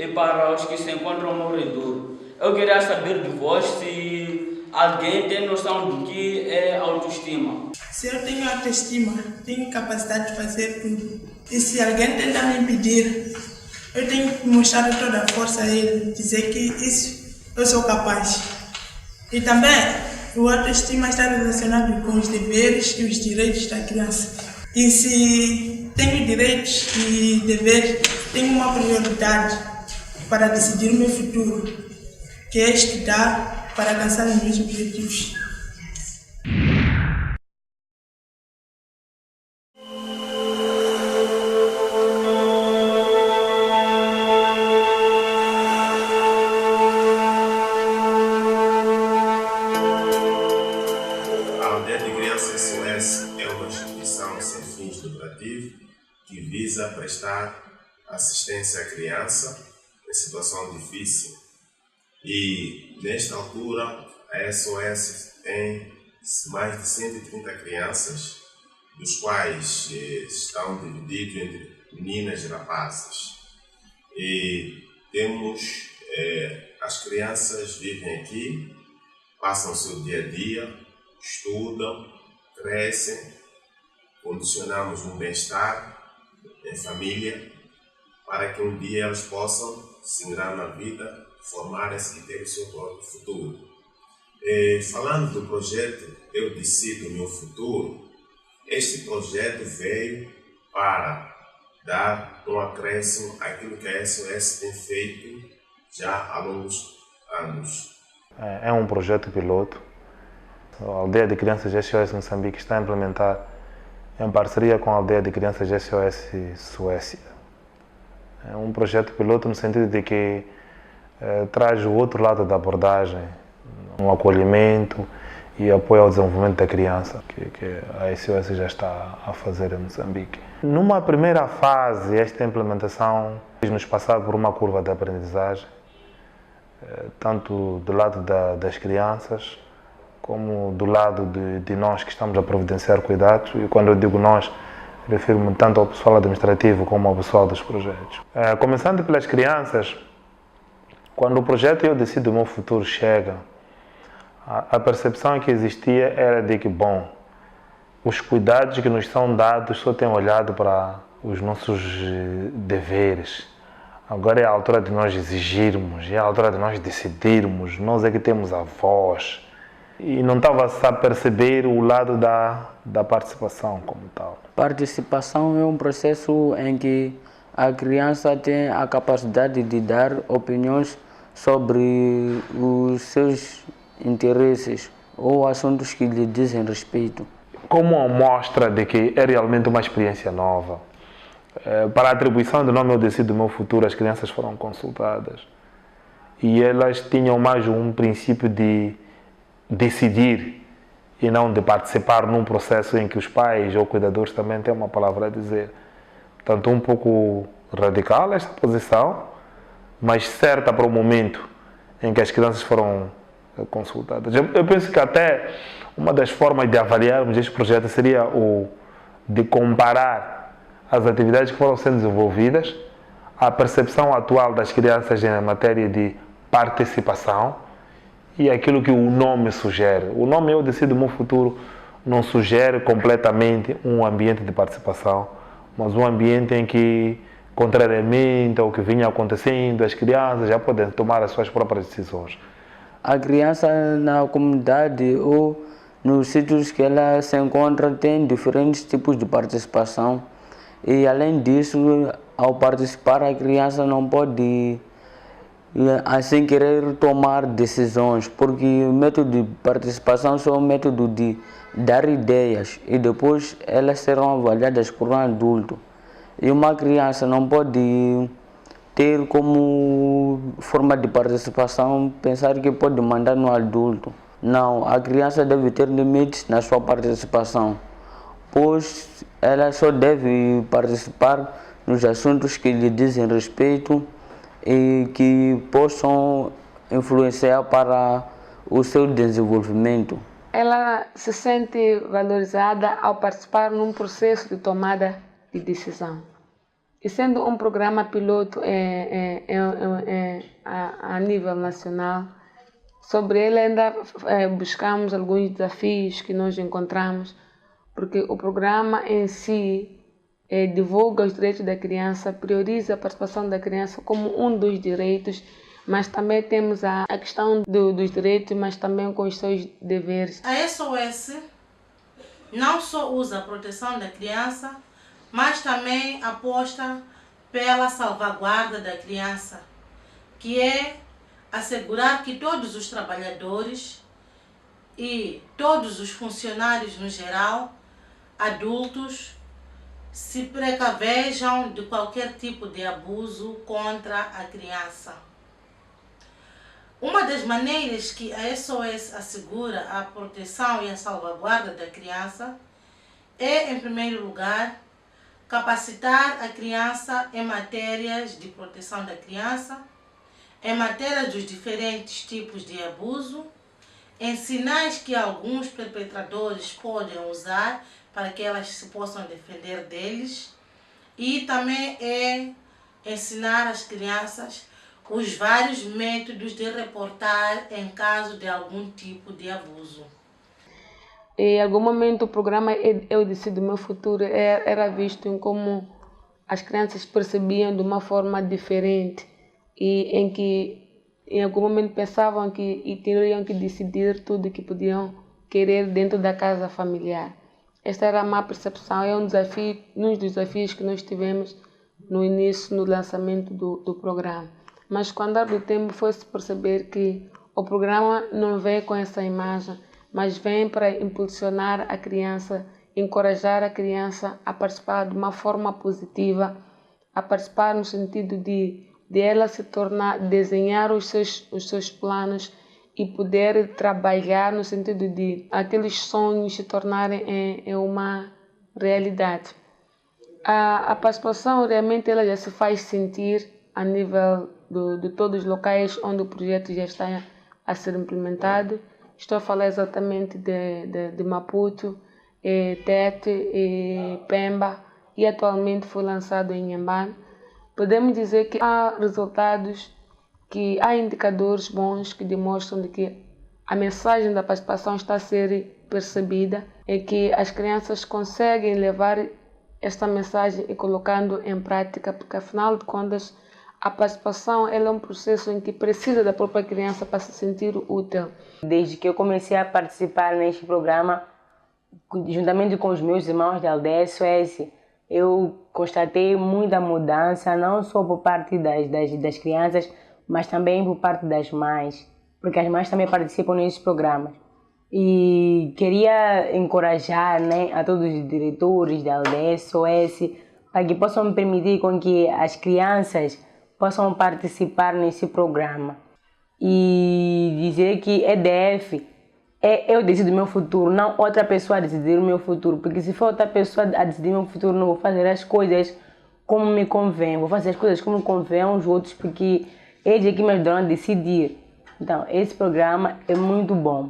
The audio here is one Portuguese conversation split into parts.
e para os que se encontram ao meu redor. Eu queria saber de vós se alguém tem noção do que é autoestima. Se eu tenho autoestima, tenho capacidade de fazer tudo. E se alguém tenta me impedir, eu tenho que mostrar toda a força a ele, dizer que isso eu sou capaz. E também, o autoestima está relacionado com os deveres e os direitos da criança. E se tenho direitos e deveres, tenho uma prioridade para decidir o meu futuro, que é estudar para alcançar os meus objetivos. A Aldeia de Crianças SOS é uma instituição sem fins lucrativos que visa prestar assistência à criança em situação difícil. E, nesta altura, a SOS tem mais de 130 crianças, dos quais estão divididos entre meninas e rapazes. E temos, as crianças vivem aqui, passam o seu dia a dia, estudam, crescem, condicionamos um bem-estar em família para que um dia elas possam se ingrar na vida, formarem-se e ter o seu próprio futuro. Falando do projeto Eu Decido o Meu Futuro, este projeto veio para dar um acréscimo àquilo que a SOS tem feito já há longos anos. É um projeto piloto. A Aldeia de Crianças SOS Moçambique está a implementar em parceria com a Aldeia de Crianças SOS Suécia. É um projeto piloto no sentido de que traz o outro lado da abordagem, um acolhimento e apoio ao desenvolvimento da criança, que a SOS já está a fazer em Moçambique. Numa primeira fase, esta implementação fez-nos passar por uma curva de aprendizagem, tanto do lado das crianças, como do lado de nós que estamos a providenciar cuidados. E quando eu digo nós, refiro-me tanto ao pessoal administrativo como ao pessoal dos projetos. Começando pelas crianças, quando o projeto Eu Decido o Meu Futuro chega, a percepção que existia era de que, bom, os cuidados que nos são dados só têm olhado para os nossos deveres. Agora é a altura de nós exigirmos, é a altura de nós decidirmos, nós é que temos a voz. E não estava-se a perceber o lado da participação como tal. Participação é um processo em que a criança tem a capacidade de dar opiniões sobre os seus interesses ou assuntos que lhe dizem respeito. Como uma mostra de que é realmente uma experiência nova. Para a atribuição do nome Eu Decido o Meu Futuro, as crianças foram consultadas. E elas tinham mais um princípio de decidir e não de participar num processo em que os pais ou cuidadores também têm uma palavra a dizer. Portanto, um pouco radical esta posição, mas certa para o momento em que as crianças foram consultadas. Eu penso que até uma das formas de avaliarmos este projeto seria o de comparar as atividades que foram sendo desenvolvidas, a percepção atual das crianças em matéria de participação e aquilo que o nome sugere. O nome Eu Decido o Meu Futuro não sugere completamente um ambiente de participação, mas um ambiente em que, contrariamente ao que vinha acontecendo, as crianças já podem tomar as suas próprias decisões. A criança na comunidade ou nos sítios que ela se encontra tem diferentes tipos de participação e, além disso, ao participar, a criança não pode assim querer tomar decisões, porque o método de participação é um método de dar ideias e depois elas serão avaliadas por um adulto. E uma criança não pode ter como forma de participação pensar que pode mandar no adulto. Não, a criança deve ter limites na sua participação, pois ela só deve participar nos assuntos que lhe dizem respeito e que possam influenciar para o seu desenvolvimento. Ela se sente valorizada ao participar num processo de tomada de decisão. E sendo um programa piloto a nível nacional, sobre ele ainda buscamos alguns desafios que nós encontramos, porque o programa em si divulga os direitos da criança, prioriza a participação da criança como um dos direitos, mas também temos a questão dos direitos, mas também com os seus deveres. A SOS não só usa a proteção da criança, mas também aposta pela salvaguarda da criança, que é assegurar que todos os trabalhadores e todos os funcionários no geral, adultos, se precavejam de qualquer tipo de abuso contra a criança. Uma das maneiras que a SOS assegura a proteção e a salvaguarda da criança é, em primeiro lugar, capacitar a criança em matérias de proteção da criança, em matéria dos diferentes tipos de abuso, em sinais que alguns perpetradores podem usar para que elas se possam defender deles, e também ensinar às crianças os vários métodos de reportar em caso de algum tipo de abuso. Em algum momento o programa Eu Decido Meu Futuro era visto em como as crianças percebiam de uma forma diferente e em que em algum momento pensavam que teriam que decidir tudo que podiam querer dentro da casa familiar. Esta era a má percepção, é um dos desafios que nós tivemos no início, no lançamento do programa. Mas com o andar do tempo foi-se perceber que o programa não vem com essa imagem, mas vem para impulsionar a criança, encorajar a criança a participar de uma forma positiva, a participar no sentido de ela se tornar, desenhar os seus planos e poder trabalhar no sentido de aqueles sonhos se tornarem em uma realidade. A participação realmente ela já se faz sentir a nível de todos os locais onde o projeto já está a ser implementado. Estou a falar exatamente de Maputo, Tete, Pemba e atualmente foi lançado em Inhambane. Podemos dizer que há resultados, que há indicadores bons que demonstram de que a mensagem da participação está a ser percebida e que as crianças conseguem levar esta mensagem e colocando em prática, porque afinal de contas a participação ela é um processo em que precisa da própria criança para se sentir útil. Desde que eu comecei a participar neste programa, juntamente com os meus irmãos da aldeia SOS, eu constatei muita mudança, não só por parte das crianças, mas também por parte das mães, porque as mães também participam nesses programas. E queria encorajar, a todos os diretores da aldeia SOS para que possam permitir com que as crianças possam participar nesse programa. E dizer que EDF eu decido o meu futuro, não outra pessoa a decidir o meu futuro, porque se for outra pessoa a decidir o meu futuro, não vou fazer as coisas como me convém, vou fazer as coisas como convém aos outros, porque eles é que me ajudaram a decidir. Então, esse programa é muito bom.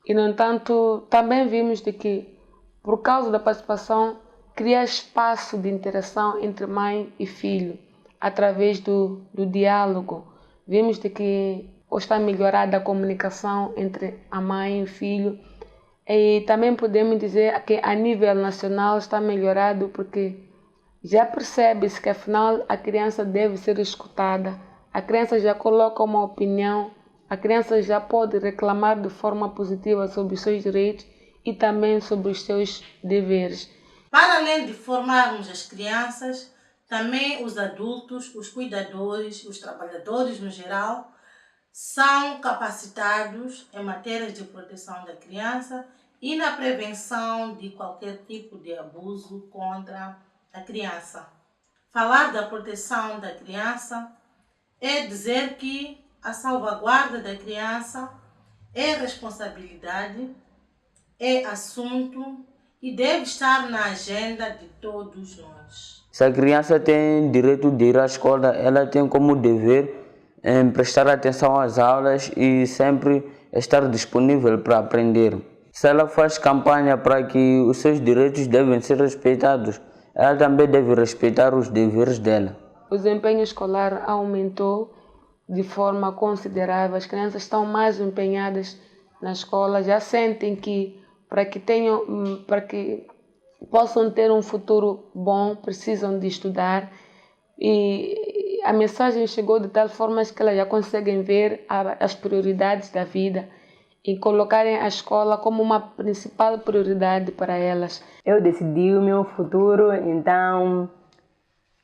E, no entanto, também vimos de que, por causa da participação, cria espaço de interação entre mãe e filho, através do diálogo. Vimos de que está melhorada a comunicação entre a mãe e o filho. E também podemos dizer que a nível nacional está melhorado porque já percebe-se que afinal a criança deve ser escutada, a criança já coloca uma opinião, a criança já pode reclamar de forma positiva sobre os seus direitos e também sobre os seus deveres. Para além de formarmos as crianças, também os adultos, os cuidadores, os trabalhadores no geral, são capacitados em matérias de proteção da criança e na prevenção de qualquer tipo de abuso contra a criança. Falar da proteção da criança é dizer que a salvaguarda da criança é responsabilidade, é assunto e deve estar na agenda de todos nós. Se a criança tem direito de ir à escola, ela tem como dever prestar atenção às aulas e sempre estar disponível para aprender. Se ela faz campanha para que os seus direitos devem ser respeitados, ela também deve respeitar os deveres dela. O desempenho escolar aumentou de forma considerável. As crianças estão mais empenhadas na escola, já sentem que para que possam ter um futuro bom, precisam de estudar. E a mensagem chegou de tal forma que elas já conseguem ver as prioridades da vida e colocarem a escola como uma principal prioridade para elas. Eu decidi o meu futuro, então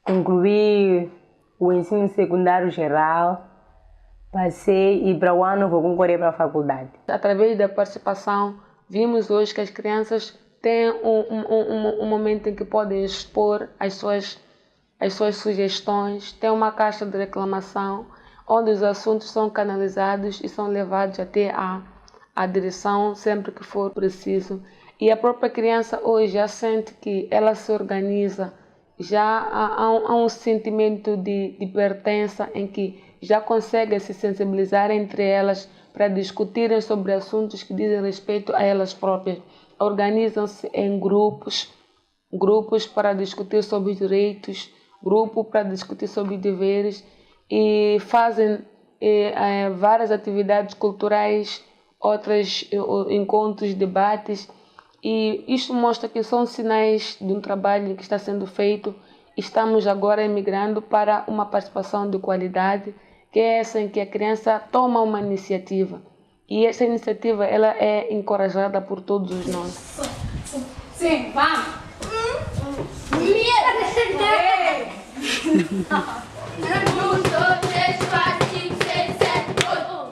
concluí o ensino secundário geral, passei e para o ano vou concorrer para a faculdade. Através da participação, vimos hoje que as crianças têm um momento em que podem expor as suas sugestões, tem uma caixa de reclamação, onde os assuntos são canalizados e são levados até a direção sempre que for preciso. E a própria criança hoje já sente que ela se organiza, já há um sentimento de pertença em que já conseguem se sensibilizar entre elas para discutirem sobre assuntos que dizem respeito a elas próprias. Organizam-se em grupos para discutir sobre os direitos, grupo para discutir sobre deveres e fazem várias atividades culturais, outros encontros, debates, e isto mostra que são sinais de um trabalho que está sendo feito. Estamos agora emigrando para uma participação de qualidade, que é essa em que a criança toma uma iniciativa, e essa iniciativa ela é encorajada por todos os nós. Sim, vamos!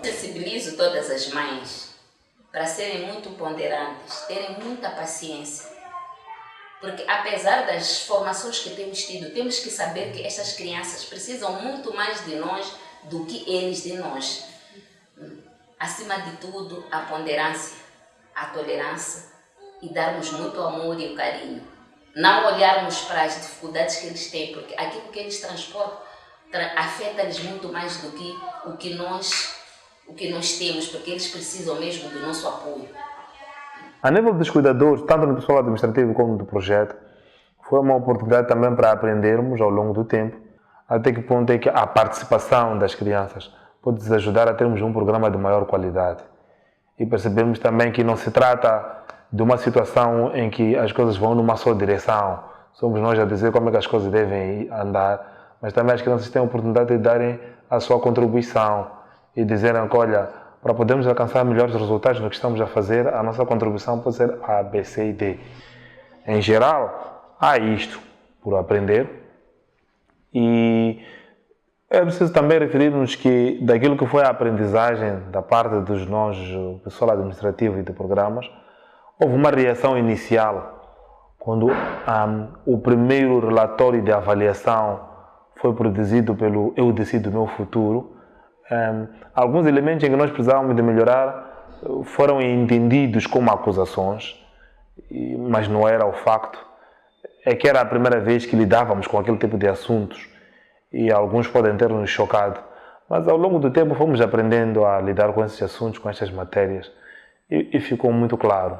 Sensibilizo todas as mães para serem muito ponderantes, terem muita paciência, porque apesar das formações que temos tido, temos que saber que estas crianças precisam muito mais de nós do que eles de nós. Acima de tudo, a ponderância, a tolerância e darmos muito amor e o carinho. Não olharmos para as dificuldades que eles têm, porque aquilo que eles transportam afeta-lhes muito mais do que o que nós temos, porque eles precisam mesmo do nosso apoio. A nível dos cuidadores, tanto no pessoal administrativo como do projeto, foi uma oportunidade também para aprendermos ao longo do tempo até que ponto é que a participação das crianças pode nos ajudar a termos um programa de maior qualidade. E percebemos também que não se trata de uma situação em que as coisas vão numa só direção. Somos nós a dizer como é que as coisas devem andar, mas também as crianças têm a oportunidade de darem a sua contribuição e dizerem que, olha, para podermos alcançar melhores resultados no que estamos a fazer, a nossa contribuição pode ser A, B, C e D. Em geral, há isto por aprender, e é preciso também referir-nos que daquilo que foi a aprendizagem da parte dos nós, o pessoal administrativo e de programas, houve uma reação inicial quando o primeiro relatório de avaliação foi produzido pelo Eu Decido o Meu Futuro. Alguns elementos em que nós precisávamos de melhorar foram entendidos como acusações, mas não era o facto. É que era a primeira vez que lidávamos com aquele tipo de assuntos e alguns podem ter nos chocado, mas ao longo do tempo fomos aprendendo a lidar com esses assuntos, com estas matérias, e ficou muito claro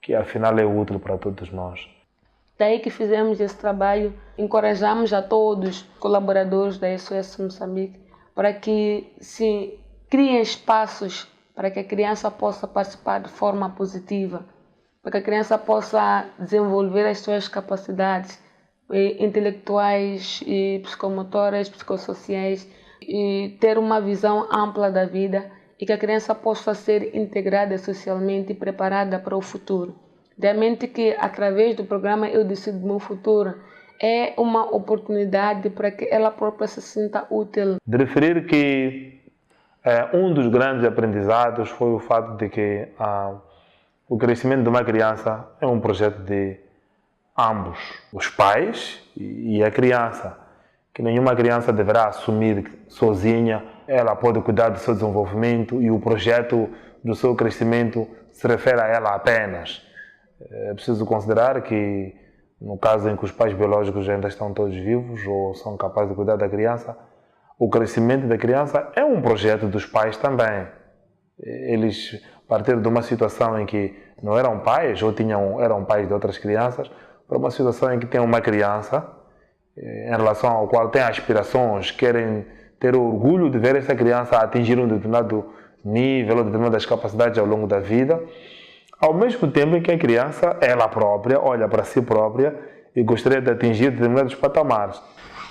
que afinal é útil para todos nós. Daí que fizemos esse trabalho, encorajamos a todos os colaboradores da SOS Moçambique para que se criem espaços para que a criança possa participar de forma positiva, para que a criança possa desenvolver as suas capacidades intelectuais, psicomotoras, psicossociais, e ter uma visão ampla da vida, e que a criança possa ser integrada socialmente e preparada para o futuro. Realmente que através do programa Eu Decido o Meu Futuro é uma oportunidade para que ela própria se sinta útil. De referir que um dos grandes aprendizados foi o fato de que o crescimento de uma criança é um projeto de ambos, os pais e a criança, que nenhuma criança deverá assumir sozinha. Ela pode cuidar do seu desenvolvimento e o projeto do seu crescimento se refere a ela apenas. É preciso considerar que, no caso em que os pais biológicos ainda estão todos vivos ou são capazes de cuidar da criança, o crescimento da criança é um projeto dos pais também. Eles partiram de uma situação em que não eram pais ou eram pais de outras crianças, para uma situação em que tem uma criança em relação ao qual tem aspirações, querem ter orgulho de ver essa criança atingir um determinado nível, determinadas capacidades ao longo da vida, ao mesmo tempo em que a criança, ela própria, olha para si própria e gostaria de atingir determinados patamares.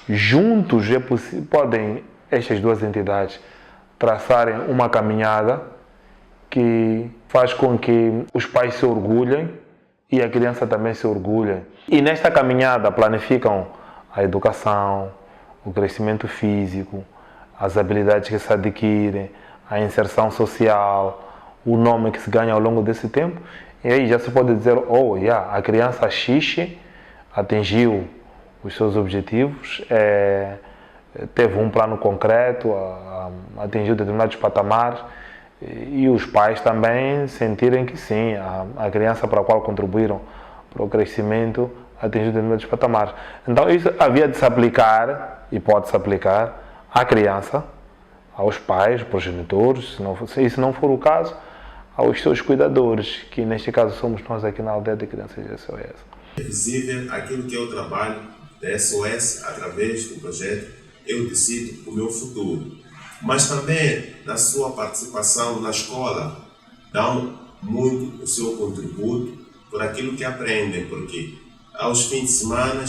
Juntos podem estas duas entidades traçarem uma caminhada que faz com que os pais se orgulhem e a criança também se orgulhe. E nesta caminhada planificam a educação, o crescimento físico, as habilidades que se adquirem, a inserção social, o nome que se ganha ao longo desse tempo. E aí já se pode dizer, a criança X atingiu os seus objetivos, teve um plano concreto, atingiu determinados patamares, e os pais também sentirem que sim, a criança para a qual contribuíram para o crescimento atingiu determinados patamares. Então isso havia de se aplicar, e pode-se aplicar, à criança, aos pais, progenitores, se não for o caso, aos seus cuidadores, que neste caso somos nós aqui na Aldeia de Crianças de SOS. É visível aquilo que é o trabalho da SOS através do projeto Eu Decido o Meu Futuro. Mas também, na sua participação na escola, dão muito o seu contributo por aquilo que aprendem, porque aos fins de semana,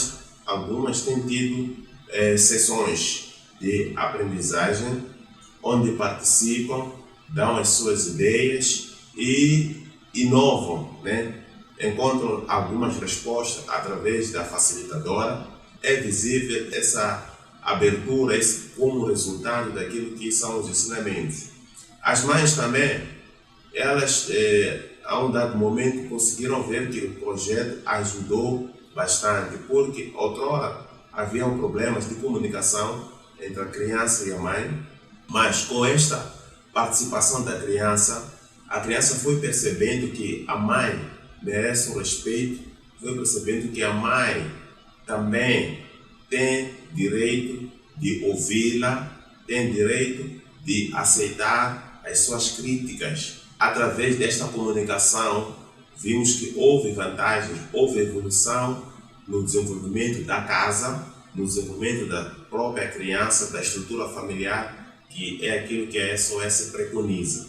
algumas têm tido sessões de aprendizagem, onde participam, dão as suas ideias e inovam, encontram algumas respostas através da facilitadora. É visível essa abertura como resultado daquilo que são os ensinamentos. As mães também, elas a um dado momento conseguiram ver que o projeto ajudou bastante, porque outrora haviam problemas de comunicação entre a criança e a mãe, mas com esta participação da criança, a criança foi percebendo que a mãe merece um respeito, foi percebendo que a mãe também tem direito de ouvi-la, tem direito de aceitar as suas críticas. Através desta comunicação, vimos que houve vantagens, houve evolução no desenvolvimento da casa, no desenvolvimento da própria criança, da estrutura familiar, que é aquilo que a SOS preconiza.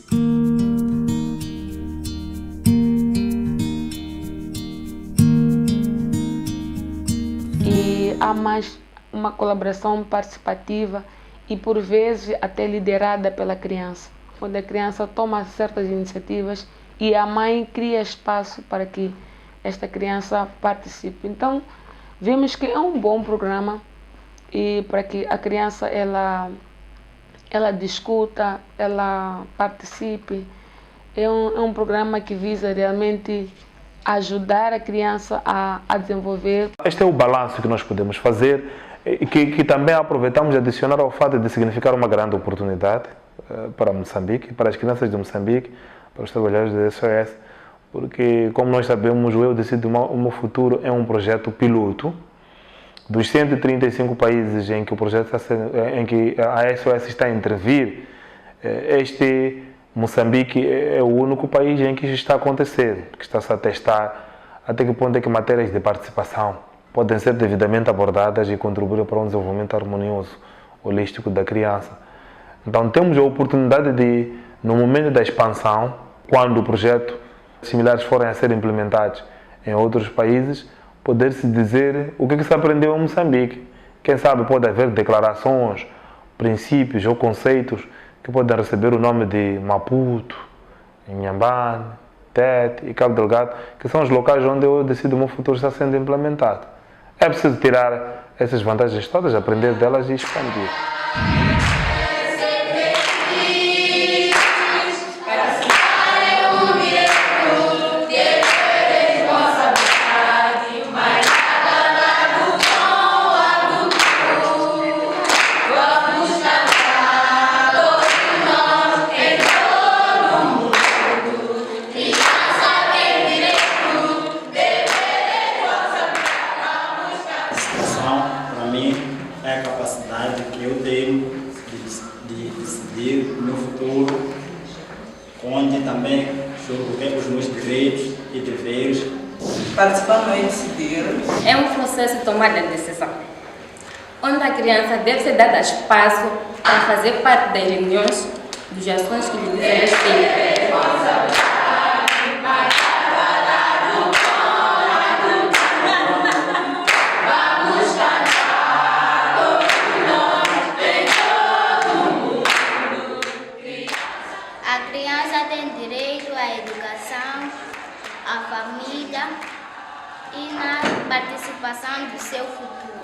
E há mais uma colaboração participativa e, por vezes, até liderada pela criança, onde a criança toma certas iniciativas e a mãe cria espaço para que esta criança participe. Então, vemos que é um bom programa e para que a criança ela discuta, ela participe. É um programa que visa realmente ajudar a criança a desenvolver. Este é o balanço que nós podemos fazer, que também aproveitamos de adicionar ao fato de significar uma grande oportunidade para Moçambique, para as crianças de Moçambique, para os trabalhadores da SOS, porque, como nós sabemos, o Eu Decido o Meu Futuro é um projeto piloto. Dos 135 países em que o projeto em que a SOS está a intervir, este Moçambique é o único país em que isso está a acontecer, que está-se a testar até que ponto é que matérias de participação podem ser devidamente abordadas e contribuir para um desenvolvimento harmonioso, holístico da criança. Então temos a oportunidade de, no momento da expansão, quando projetos similares forem a ser implementados em outros países, poder-se dizer o que se aprendeu em Moçambique. Quem sabe pode haver declarações, princípios ou conceitos que podem receber o nome de Maputo, Inhambane, Tete e Cabo Delgado, que são os locais onde Eu Decido o Meu Futuro está sendo implementado. É preciso tirar essas vantagens todas, aprender delas e expandir. onde também julgo que os meus direitos e deveres Participar não é decidir. É um processo de tomada de decisão, onde a criança deve ser dada espaço para fazer parte das reuniões das ações que lhe dizem respeito. A criança tem direito à educação, à família e na participação do seu futuro.